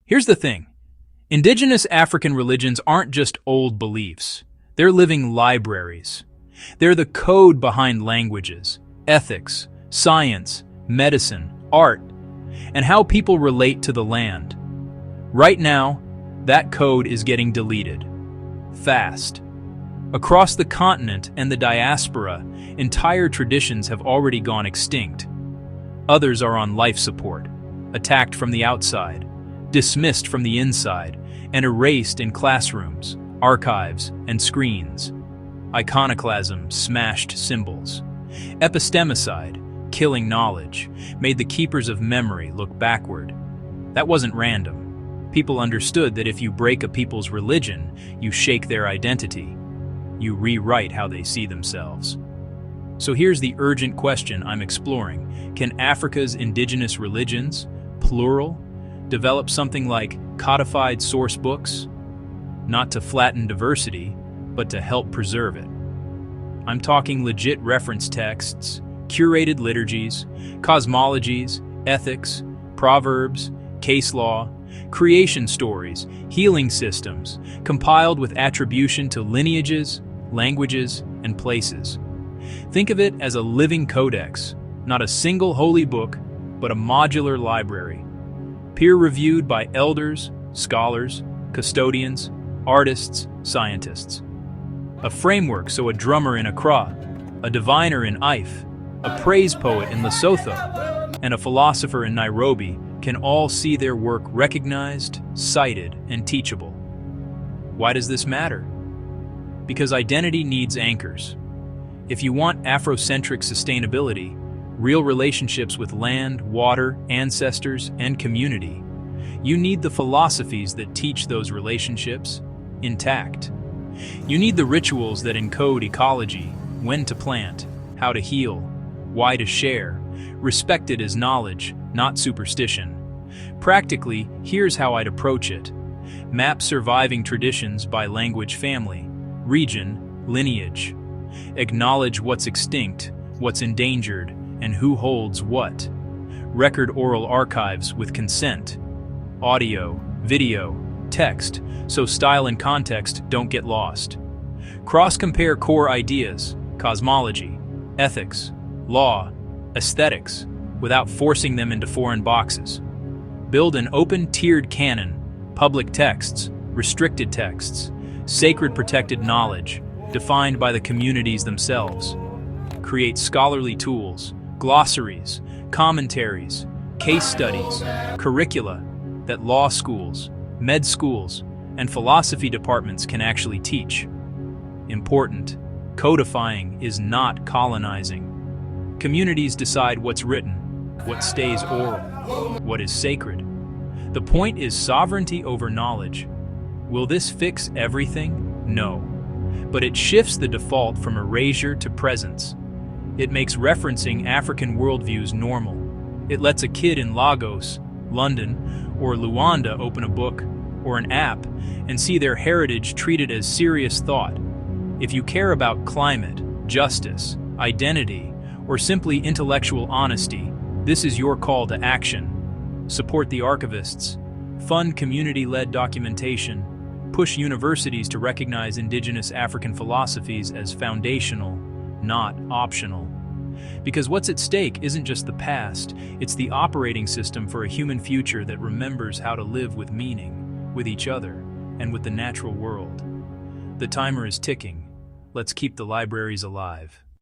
Here's the thing. Indigenous African religions aren't just old beliefs. They're living libraries. They're the code behind languages, ethics, science, medicine, art, and how people relate to the land. Right now, that code is getting deleted. Fast. Across the continent and the diaspora, entire traditions have already gone extinct. Others are on life support, attacked from the outside, dismissed from the inside, and erased in classrooms, archives, and screens. Iconoclasm smashed symbols. Epistemicide, killing knowledge, made the keepers of memory look backward. That wasn't random. People understood that if you break a people's religion, you shake their identity. You rewrite how they see themselves. So here's the urgent question I'm exploring. Can Africa's indigenous religions, plural, develop something like codified source books? Not to flatten diversity, but to help preserve it. I'm talking legit reference texts, curated liturgies, cosmologies, ethics, proverbs, case law, creation stories, healing systems, compiled with attribution to lineages, languages, and places. Think of it as a living codex, not a single holy book, but a modular library, peer-reviewed by elders, scholars, custodians, artists, scientists. A framework so a drummer in Accra, a diviner in Ife, a praise poet in Lesotho, and a philosopher in Nairobi can all see their work recognized, cited, and teachable. Why does this matter? Because identity needs anchors. If you want Afrocentric sustainability, real relationships with land, water, ancestors, and community, you need the philosophies that teach those relationships intact. You need the rituals that encode ecology, when to plant, how to heal, why to share, respected as knowledge, not superstition. Practically, here's how I'd approach it. Map surviving traditions by language family, region, lineage. Acknowledge what's extinct, what's endangered, and who holds what. Record oral archives with consent. Audio, video, text, so style and context don't get lost. Cross-compare core ideas, cosmology, ethics, law, aesthetics, without forcing them into foreign boxes. Build an open tiered canon, public texts, restricted texts, sacred protected knowledge, defined by the communities themselves. Create scholarly tools, glossaries, commentaries, case studies, curricula that law schools, med schools, and philosophy departments can actually teach. Important, codifying is not colonizing. Communities decide what's written, what stays oral, what is sacred. The point is sovereignty over knowledge. Will this fix everything? No. But it shifts the default from erasure to presence. It makes referencing African worldviews normal. It lets a kid in Lagos, London, or Luanda open a book or an app and see their heritage treated as serious thought. If you care about climate, justice, identity, or simply intellectual honesty, this is your call to action. Support the archivists, fund community-led documentation, push universities to recognize indigenous African philosophies as foundational, not optional. Because what's at stake isn't just the past, it's the operating system for a human future that remembers how to live with meaning, with each other, and with the natural world. The timer is ticking. Let's keep the libraries alive.